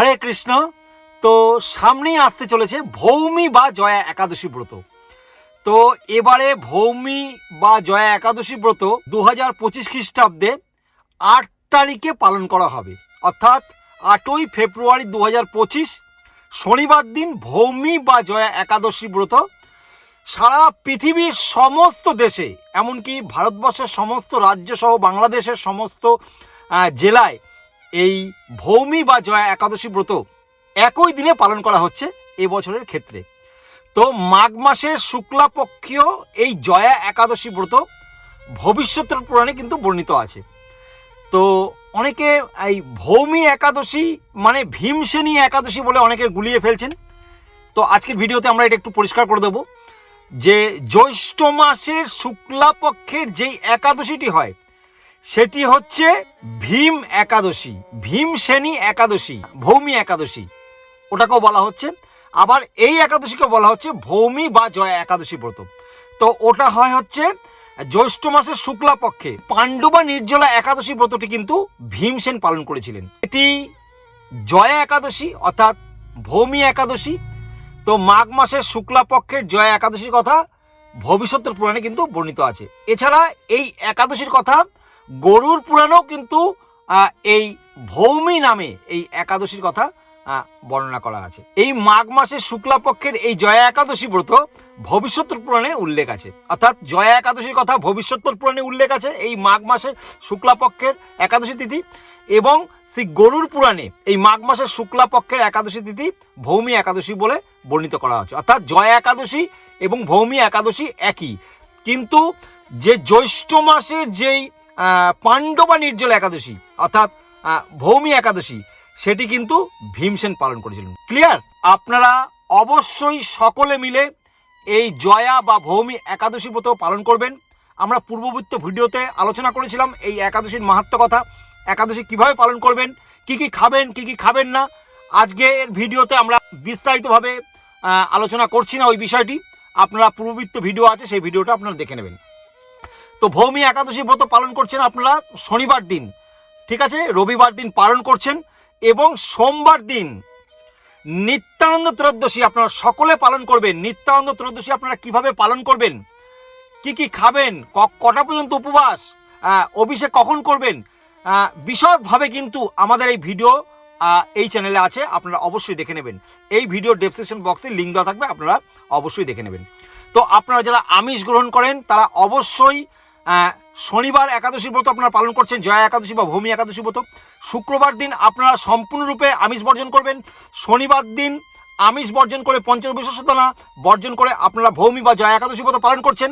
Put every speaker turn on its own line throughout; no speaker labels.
হরে কৃষ্ণ। তো সামনেই আসতে চলেছে ভৌমি বা জয়া একাদশী ব্রত। তো এবারে ভৌমি বা জয়া একাদশী ব্রত 2025 খ্রিস্টাব্দে 8 তারিখে পালন করা হবে, অর্থাৎ 8ই ফেব্রুয়ারি 2025 শনিবার দিন ভৌমি বা জয়া একাদশী ব্রত সারা পৃথিবীর সমস্ত দেশে, এমনকি ভারতবর্ষের সমস্ত রাজ্য সহ বাংলাদেশের সমস্ত জেলায় এই ভৌমি বা জয়া একাদশী ব্রত একই দিনে পালন করা হচ্ছে এবছরের ক্ষেত্রে। তো মাঘ মাসের শুক্লাপক্ষীয় এই জয়া একাদশী ব্রত ভবিষ্যতের পুরাণে কিন্তু বর্ণিত আছে। তো অনেকে এই ভৌমি একাদশী মানে ভীমসেনী একাদশী বলে অনেকে গুলিয়ে ফেলছেন। তো আজকের ভিডিওতে আমরা এটা একটু পরিষ্কার করে দেব যে জ্যৈষ্ঠ মাসের শুক্লাপক্ষের যেই একাদশীটি হয় সেটি হচ্ছে ভীম একাদশী, ভীমসেনী একাদশী, ভৌমি একাদশী ওটাকেও বলা হচ্ছে। আবার এই একাদশীকে বলা হচ্ছে ভৌমি বা জয়া একাদশী ব্রত। তো ওটা হচ্ছে জ্যৈষ্ঠ মাসের শুক্লা পক্ষে। পাণ্ডবা নির্জলা একাদশী ব্রতটি কিন্তু ভীমসেন পালন করেছিলেন। এটি জয়া একাদশী অর্থাৎ ভৌমি একাদশী। তো মাঘ মাসের শুক্লা পক্ষের জয়া একাদশীর কথা ভবিষ্যতের পুরাণে কিন্তু বর্ণিত আছে। এছাড়া এই একাদশীর কথা গরুর পুরাণেও কিন্তু এই ভৌমি নামে এই একাদশীর কথা বর্ণনা করা আছে। এই মাঘ মাসের শুক্লাপক্ষের এই জয়া একাদশী ব্রত ভবিষ্যতের পুরাণে উল্লেখ আছে, অর্থাৎ জয়া একাদশীর কথা ভবিষ্যতের পুরাণে উল্লেখ আছে এই মাঘ মাসের শুক্লাপক্ষের একাদশী তিথি, এবং শ্রী গরুর পুরাণে এই মাঘ মাসের শুক্লাপক্ষের একাদশী তিথি ভৌমি একাদশী বলে বর্ণিত করা হচ্ছে। অর্থাৎ জয়া একাদশী এবং ভৌমি একাদশী একই, কিন্তু যে জ্যৈষ্ঠ মাসের যেই পাণ্ডবা নির্জল একাদশী অর্থাৎ ভৌমি একাদশী সেটি কিন্তু ভীমসেন পালন করেছিলেন। ক্লিয়ার? আপনারা অবশ্যই সকলে মিলে এই জয়া বা ভৌমি একাদশী ব্রত পালন করবেন। আমরা পূর্ববর্তী ভিডিওতে আলোচনা করেছিলাম এই একাদশীর মাহাত্ম্য কথা, একাদশী কিভাবে পালন করবেন, কি কি খাবেন কি কি খাবেন না। আজকের ভিডিওতে আমরা বিস্তারিতভাবে আলোচনা করছি না ওই বিষয়টি, আপনারা পূর্ববর্তী ভিডিও আছে সেই ভিডিওটা আপনারা দেখে নেবেন। তো ভৌমি একাদশী ব্রত পালন করছেন আপনারা শনিবার দিন, ঠিক আছে, রবিবার দিন পালন করছেন, এবং সোমবার দিন নিত্যানন্দ ত্রয়োদশী আপনারা সকলে পালন করবেন। নিত্যানন্দ ত্রয়োদশী আপনারা কিভাবে পালন করবেন, কি কি খাবেন, কটা পর্যন্ত উপবাস, অভিষেক কখন করবেন, বিশদভাবে কিন্তু আমাদের এই ভিডিও এই চ্যানেলে আছে, আপনারা অবশ্যই দেখে নেবেন। এই ভিডিও ডেসক্রিপশন বক্সে লিঙ্ক দেওয়া থাকবে, আপনারা অবশ্যই দেখে নেবেন। তো আপনারা যারা আমিষ গ্রহণ করেন তারা অবশ্যই শনিবার একাদশী ব্রত আপনারা পালন করছেন, জয়া একাদশী বা ভৌমি একাদশী ব্রত। শুক্রবার দিন আপনারা সম্পূর্ণরূপে আমিষ বর্জন করবেন। শনিবার দিন আমিষ বর্জন করে পঞ্চবিংশনা বর্জন করে আপনারা ভৌমি বা জয়া একাদশী ব্রত পালন করছেন,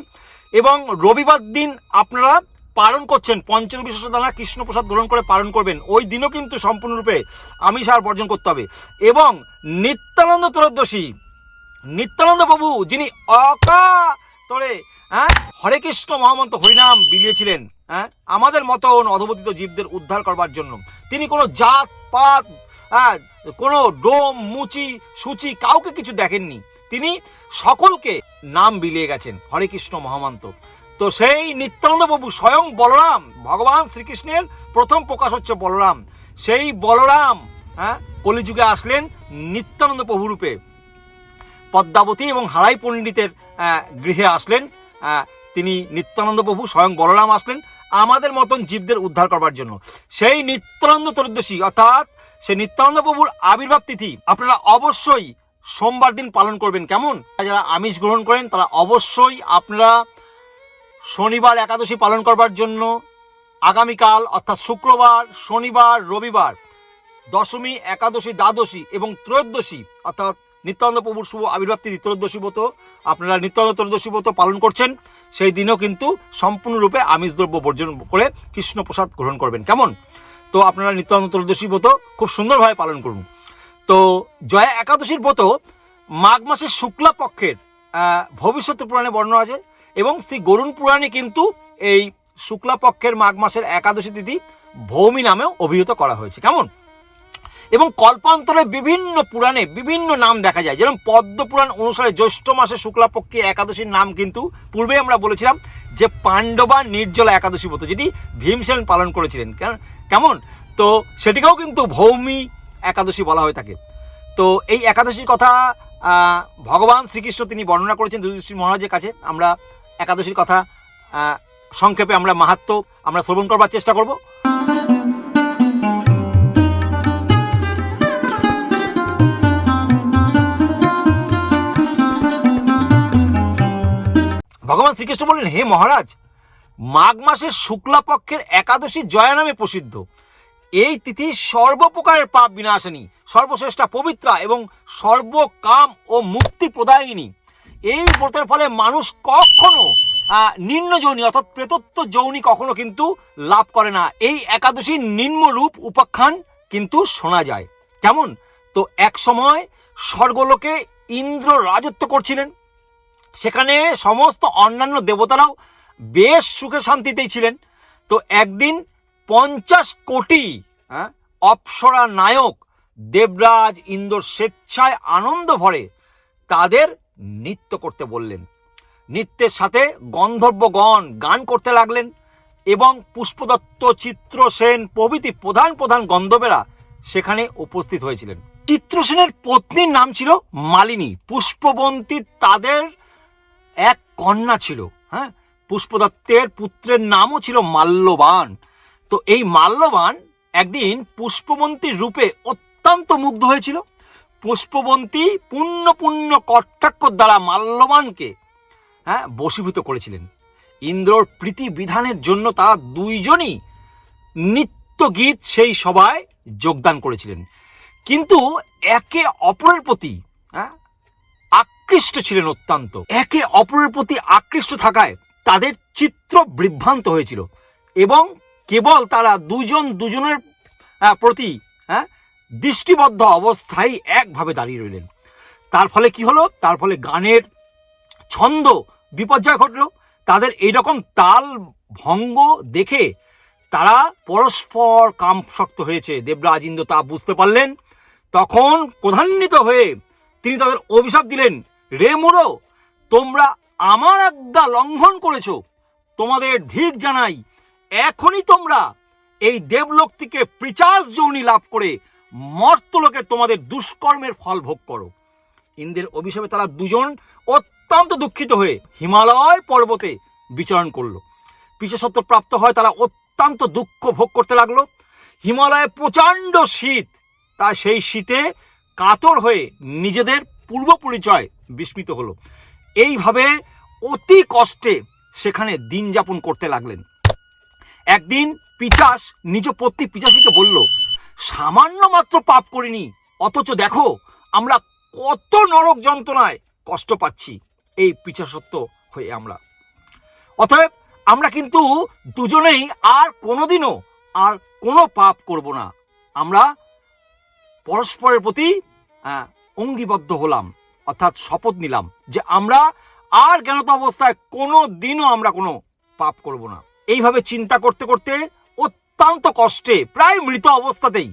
এবং রবিবার দিন আপনারা পালন করছেন পঞ্চবিংশনা কৃষ্ণপ্রসাদ গ্রহণ করে পালন করবেন। ওই দিনও কিন্তু সম্পূর্ণরূপে আমিষ আর বর্জন করতে হবে। এবং নিত্যানন্দ ত্রয়োদশী নিত্যানন্দ প্রভু যিনি অকাতরে হরে কৃষ্ণ মহামন্ত্র হরিনাম বিলিয়েছিলেন আমাদের মতন অধপতিত জীবদের উদ্ধার করবার জন্য, তিনি কোনো জাত পাত কোনো ডোম মুচি সুচি কাউকে কিছু দেখেননি, তিনি সকলকে নাম বিলিয়ে গেছেন হরে কৃষ্ণ মহামন্ত্র। তো সেই নিত্যানন্দ প্রভু স্বয়ং বলরাম, ভগবান শ্রীকৃষ্ণের প্রথম প্রকাশ হচ্ছে বলরাম, সেই বলরাম কলিযুগে আসলেন নিত্যানন্দ প্রভু রূপে, পদ্মাবতী এবং হারাই পণ্ডিতের গৃহে আসলেন তিনি নিত্যানন্দ প্রভু, স্বয়ং বলরাম আসলেন আমাদের মতন জীবদের উদ্ধার করবার জন্য। সেই নিত্যানন্দ ত্রয়োদশী অর্থাৎ সেই নিত্যানন্দ প্রভুর আবির্ভাব তিথি আপনারা অবশ্যই সোমবার দিন পালন করবেন। কেমন? যারা আমিষ গ্রহণ করেন তারা অবশ্যই আপনারা শনিবার একাদশী পালন করবার জন্য আগামীকাল অর্থাৎ শুক্রবার, শনিবার, রবিবার, দশমী, একাদশী, দ্বাদশী এবং ত্রয়োদশী অর্থাৎ নিত্যানন্দ প্রভুর শুভ আবির্ভাব তিথি ত্রয়োদশী ব্রত আপনারা নিত্যানন্দ ত্রয়োদশী ব্রত পালন করছেন, সেই দিনও কিন্তু সম্পূর্ণরূপে আমিষ দ্রব্য বর্জন করে কৃষ্ণপ্রসাদ গ্রহণ করবেন। কেমন? তো আপনারা নিত্যানন্দ ত্রয়োদশী ব্রত খুব সুন্দরভাবে পালন করুন। তো জয়া একাদশীর ব্রত মাঘ মাসের শুক্লা পক্ষের ভবিষ্যতের পুরাণে বর্ণনা আছে, এবং শ্রী গরুণ পুরাণে কিন্তু এই শুক্লা পক্ষের মাঘ মাসের একাদশী তিথি ভৌমি নামেও অভিহিত করা হয়েছে। কেমন? এবং কল্পান্তরে বিভিন্ন পুরাণে বিভিন্ন নাম দেখা যায়, যেমন পদ্ম পুরাণ অনুসারে জ্যৈষ্ঠ মাসে শুক্লাপক্ষে একাদশীর নাম কিন্তু পূর্বে আমরা বলেছিলাম যে পাণ্ডবা নির্জলা একাদশী ব্রত, যেটি ভীমসেন পালন করেছিলেন। কেমন? তো সেটিকেও কিন্তু ভৌমি একাদশী বলা হয়ে থাকে। তো এই একাদশীর কথা ভগবান শ্রীকৃষ্ণ তিনি বর্ণনা করেছেন যুধিষ্ঠির মহারাজের কাছে। আমরা একাদশীর কথা সংক্ষেপে আমরা মাহাত্ম্য আমরা শ্রবণ করবার চেষ্টা করব। ভগবান শ্রীকৃষ্ণ বললেন, হে মহারাজ, মাঘ মাসের শুক্লা পক্ষের একাদশী জয়া নামে প্রসিদ্ধ। এই তিথি সর্বপ্রকারের পাপ বিনাশিনী, সর্বশ্রেষ্ঠা, পবিত্রা এবং সর্বকাম ও মুক্তি প্রদায়িনী। এই ব্রতের ফলে মানুষ কখনো নিম্ন যৌনি অর্থাৎ প্রেতত্ব যৌনি কখনো কিন্তু লাভ করে না। এই একাদশীর নিম্ন রূপ উপাখ্যান কিন্তু শোনা যায়। কেমন? তো এক সময় স্বর্গলোকে ইন্দ্র রাজত্ব করছিলেন, সেখানে সমস্ত অন্যান্য দেবতারাও বেশ সুখে শান্তিতেই ছিলেন। তো একদিন 50 কোটি অপ্সরা নায়ক দেবরাজ ইন্দ্র স্বেচ্ছায় আনন্দ ভরে তাদের নৃত্য করতে বললেন। নৃত্যের সাথে গন্ধর্বগণ গান করতে লাগলেন এবং পুষ্পদত্ত, চিত্রসেন প্রভৃতি প্রধান প্রধান গন্ধর্বেরা সেখানে উপস্থিত হয়েছিলেন। চিত্রসেনের পত্নীর নাম ছিল মালিনী। পুষ্পবন্তী তাদের এক কন্যা ছিল। পুষ্পদত্তের পুত্রের নামও ছিল মাল্যবান। তো এই মাল্যবান একদিন পুষ্পবন্তীর রূপে অত্যন্ত মুগ্ধ হয়েছিল। পুষ্পবন্তী পুণ্য পুণ্য কটাক্ষ দ্বারা মাল্যবানকে বশীভূত করেছিলেন। ইন্দ্রর প্রীতি বিধানের জন্য তারা দুইজনই নৃত্য গীত সেই সভায় যোগদান করেছিলেন, কিন্তু একে অপরের প্রতি আকৃষ্ট ছিলেন অত্যন্ত। একে অপরের প্রতি আকৃষ্ট থাকায় তাদের চিত্র বিভ্রান্ত হয়েছিল এবং কেবল তারা দুজন দুজনের প্রতি দৃষ্টিবদ্ধ অবস্থায় একভাবে দাঁড়িয়ে রইলেন। তার ফলে কি হলো? তার ফলে গানের ছন্দ বিপর্যয় ঘটল। তাদের এইরকম তাল ভঙ্গ দেখে তারা পরস্পর কামশক্ত হয়েছে। দেবরাজ ইন্দ্র তা বুঝতে পারলেন। তখন ক্রোধান্বিত হয়ে তিনি তাদের অভিশাপ দিলেন, রে মূঢ়, তোমরা আমার আজ্ঞা লঙ্ঘন করেছো, তোমাদের ধিক জানাই। এখনই তোমরা এই দেবলোক থেকে পিশাচ যোনি লাভ করে মর্তলোকে তোমাদের দুষ্কর্মের ফল ভোগ করো। ইন্দ্রের অভিশাপে তারা দুজন অত্যন্ত দুঃখিত হয়ে হিমালয় পর্বতে বিচরণ করলো। পিশাচত্ব প্রাপ্ত হয় তারা অত্যন্ত দুঃখ ভোগ করতে লাগলো। হিমালয়ে প্রচণ্ড শীত, তাই সেই শীতে কাতর হয়ে নিজেদের পূর্ব পরিচয় বিস্মৃত হলো। এইভাবে অতি কষ্টে সেখানে দিন যাপন করতে লাগলেন। একদিন পিশাচ নিজ পত্নী পিশাচীকে বলল, সামান্য মাত্র পাপ করিনি, অথচ দেখো আমরা কত নরক যন্ত্রণায় কষ্ট পাচ্ছি এই পিশাচত্ব হয়ে আমরা। অতএব আমরা কিন্তু দুজনেই আর কোনোদিনও আর কোনো পাপ করব না। আমরা পরস্পরের প্রতি অঙ্গীবদ্ধ হলাম, অর্থাৎ শপথ নিলাম যে আমরা আর জ্ঞানত অবস্থায় কোনো দিনও আমরা কোনো পাপ করব না। এইভাবে চিন্তা করতে করতে অত্যন্ত কষ্টে প্রায় মৃত অবস্থাতেই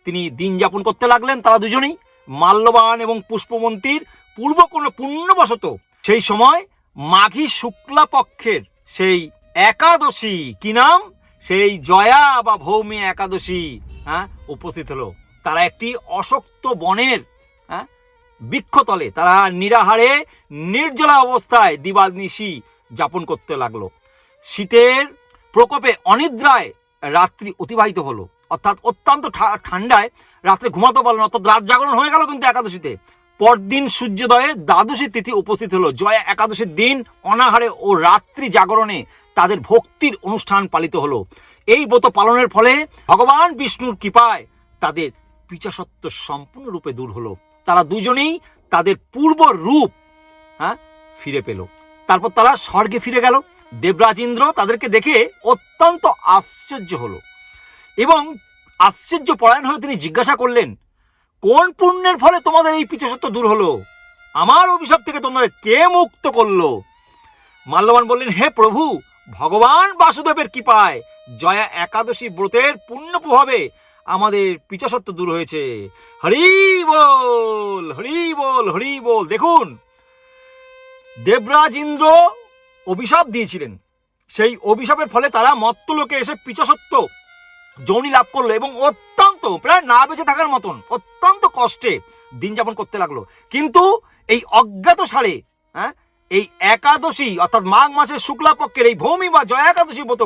তিনি দিন যাপন করতে লাগলেন। তারা দুজনেই মাল্যবান এবং পুষ্পবন্তীর পূর্ব কোনো পুণ্যবশত সেই সময় মাঘী শুক্লা পক্ষের সেই একাদশী, কি নাম, সেই জয়া বা ভৌমী একাদশী উপস্থিত হলো। তারা একটি অশক্ত বনের বৃক্ষতলে তারা নিরাহারে নির্জলা অবস্থায় দিবানিশি যাপন করতে লাগলো। শীতের প্রকোপে অনিদ্রায় রাত্রি অতিবাহিত হলো, অর্থাৎ অত্যন্ত ঠান্ডায় রাত্রে ঘুমাতে পারলো না, অর্থাৎ রাত জাগরণ হয়ে গেল কিন্তু একাদশীতে। পরদিন সূর্যোদয়ে দ্বাদশী তিথি উপস্থিত হলো। জয়া একাদশীর দিন অনাহারে ও রাত্রি জাগরণে তাদের ভক্তির অনুষ্ঠান পালিত হলো। এই ব্রত পালনের ফলে ভগবান বিষ্ণুর কৃপায় তাদের পিশাচত্ব সম্পূর্ণরূপে দূর হলো। তারা দুজনেই তাদের পূর্ব রূপ ফিরে পেল। তারপর তারা স্বর্গে ফিরে গেল। দেবরাজ ইন্দ্র তাদেরকে দেখে অত্যন্ত আশ্চর্য হলো এবং আশ্চর্য পরায়ণ হয়ে তিনি জিজ্ঞাসা করলেন, কোন পুণ্যের ফলে তোমাদের এই পিশাচত্ব দূর হলো? আমার অভিশাপ থেকে তোমাদের কে মুক্ত করলো? মাল্যবান বললেন, হে প্রভু, ভগবান বাসুদেবের কৃপায় জয়া একাদশী ব্রতের পুণ্য প্রভাবে আমাদের পিশাচত্ব দূর হয়েছে। হরি বল, হরি বল, হরি বল। দেখুন, দেবরাজ ইন্দ্র অভিশাপ দিয়েছিলেন, সেই অভিশাপের ফলে তারা মর্তলোকে এসে পিশাচত্ব যোনি লাভ করলো এবং অত্যন্ত প্রায় না বেঁচে থাকার মতন অত্যন্ত কষ্টে দিন যাপন করতে লাগলো। কিন্তু এই অজ্ঞাত সারে এই একাদশী অর্থাৎ মাঘ মাসের শুক্লা পক্ষের এই ভৌমি বা জয়া একাদশী ব্রত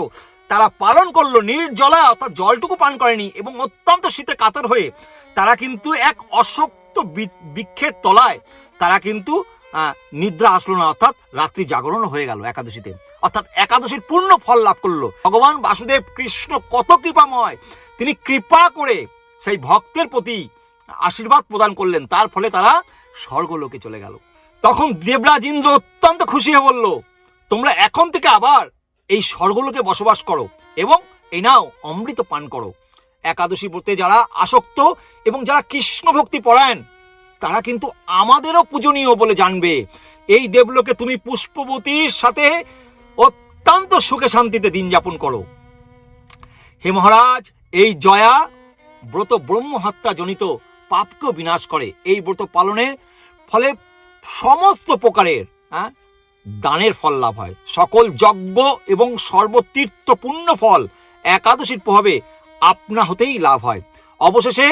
তারা পালন করলো নির্জলা, অর্থাৎ জলটুকু পান করেনি, এবং অত্যন্ত শীতে কাতর হয়ে তারা কিন্তু এক অশক্ত বৃক্ষের তলায় তারা কিন্তু নিদ্রা আসলো না, অর্থাৎ রাত্রি জাগরণ হয়ে গেল একাদশীতে, অর্থাৎ একাদশীর পূর্ণ ফল লাভ করলো। ভগবান বাসুদেব কৃষ্ণ কত কৃপাময়, তিনি কৃপা করে সেই ভক্তের প্রতি আশীর্বাদ প্রদান করলেন, তার ফলে তারা স্বর্গলোকে চলে গেল। তখন দেবরাজ ইন্দ্র অত্যন্ত খুশি হয়ে বলল, তোমরা এখন থেকে আবার এই স্বর্গলোকে বসবাস করো এবং এই নাও অমৃত পান করো। একাদশী ব্রতে যারা আসক্ত এবং যারা কৃষ্ণ ভক্তি পরায়ণ তারা কিন্তু আমাদেরও পূজনীয় বলে জানবে। এই দেবলোকে তুমি পুষ্পবতীর সাথে অত্যন্ত সুখে শান্তিতে দিন যাপন করো। হে মহারাজ, এই জয়া ব্রত ব্রহ্ম হত্যা জনিত পাপকে বিনাশ করে। এই ব্রত পালনের ফলে সমস্ত প্রকারের দানের ফল লাভ হয়। সকল যজ্ঞ এবং সর্বতীর্থ পুণ্য ফল একাদশীর প্রভাবে আপনা হতেই লাভ হয়। অবশেষে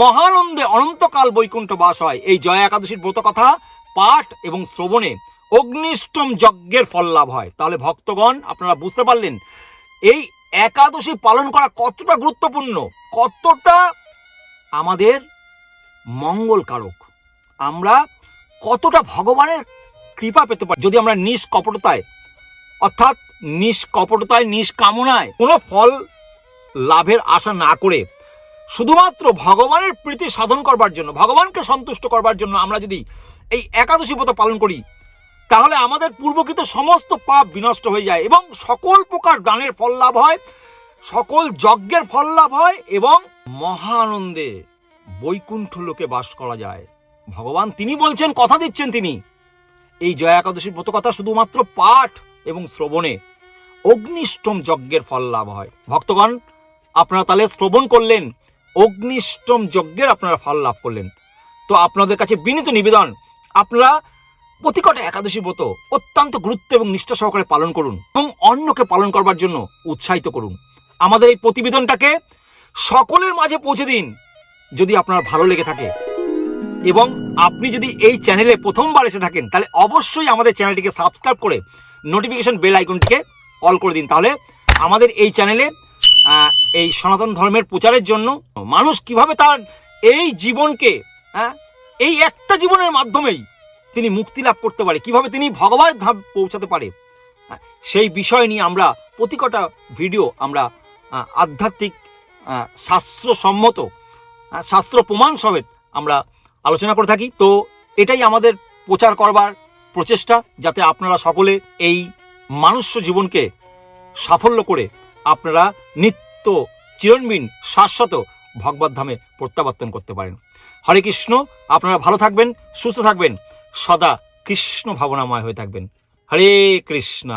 মহানন্দে অনন্তকাল বৈকুণ্ঠ বাস হয়। এই জয়া একাদশীর ব্রত কথা পাঠ এবং শ্রবণে অগ্নিষ্টম যজ্ঞের ফল লাভ হয়। তাহলে ভক্তগণ, আপনারা বুঝতে পারলেন এই একাদশী পালন করা কতটা গুরুত্বপূর্ণ, কতটা আমাদের মঙ্গলকারক, আমরা কতটা ভগবানের কৃপা পেতে পারি যদি আমরা নিষ্কপটতায়, অর্থাৎ নিষ্কপটতায় নিষ্কামনায় কোনো ফল লাভের আশা না করে শুধুমাত্র ভগবানের প্রীতি সাধন করবার জন্য, ভগবানকে সন্তুষ্ট করবার জন্য আমরা যদি এই একাদশী ব্রত পালন করি, তাহলে আমাদের পূর্বকৃত সমস্ত পাপ বিনষ্ট হয়ে যায় এবং সকল প্রকার দানের ফল লাভ হয়, সকল যজ্ঞের ফল লাভ হয় এবং মহানন্দে বৈকুণ্ঠ লোকে বাস করা যায়। ভগবান তিনি বলছেন, কথা দিচ্ছেন তিনি, এই জয়া একাদশীর ব্রত কথা শুধুমাত্র পাঠ এবং শ্রবণে অগ্নিষ্টম যজ্ঞের ফল লাভ হয়। ভক্তগণ, আপনারা তাহলে শ্রবণ করলেন, অগ্নিষ্টম যজ্ঞের আপনারা ফল লাভ করলেন। তো আপনাদের কাছে বিনীত নিবেদন, আপনারা প্রতিকটা একাদশী ব্রত অত্যন্ত গুরুত্ব এবং নিষ্ঠা সহকারে পালন করুন এবং অন্যকে পালন করবার জন্য উৎসাহিত করুন। আমাদের এই প্রতিবেদনটাকে সকলের মাঝে পৌঁছে দিন যদি আপনার ভালো লেগে থাকে, এবং আপনি যদি এই চ্যানেলে প্রথমবার এসে থাকেন তাহলে অবশ্যই আমাদের চ্যানেলটিকে সাবস্ক্রাইব করে নোটিফিকেশন বেল আইকনটিকে অল করে দিন। তাহলে আমাদের এই চ্যানেলে এই সনাতন ধর্মের প্রচারের জন্য মানুষ কিভাবে তার এই জীবনকে এই একটা জীবনের মাধ্যমেই তিনি মুক্তি লাভ করতে পারে, কিভাবে তিনি ভগবত ধাম পৌঁছাতে পারে, সেই বিষয় নিয়ে আমরা প্রতিকটা ভিডিও আমরা আধ্যাত্মিক শাস্ত্রসম্মত শাস্ত্র প্রমাণ সমেত আমরা আলোচনা করে থাকি। তো এটাই আমাদের প্রচার করবার প্রচেষ্টা, যাতে আপনারা সকলে এই মানুষ্য জীবনকে সাফল্য করে আপনারা নিত্য চিরঞ্জীব শাশ্বত ভগবত ধামে প্রত্যাবর্তন করতে পারেন। হরে কৃষ্ণ। আপনারা ভালো থাকবেন, সুস্থ থাকবেন, সদা কৃষ্ণ ভাবনাময় হয়ে থাকবেন। হরে কৃষ্ণ।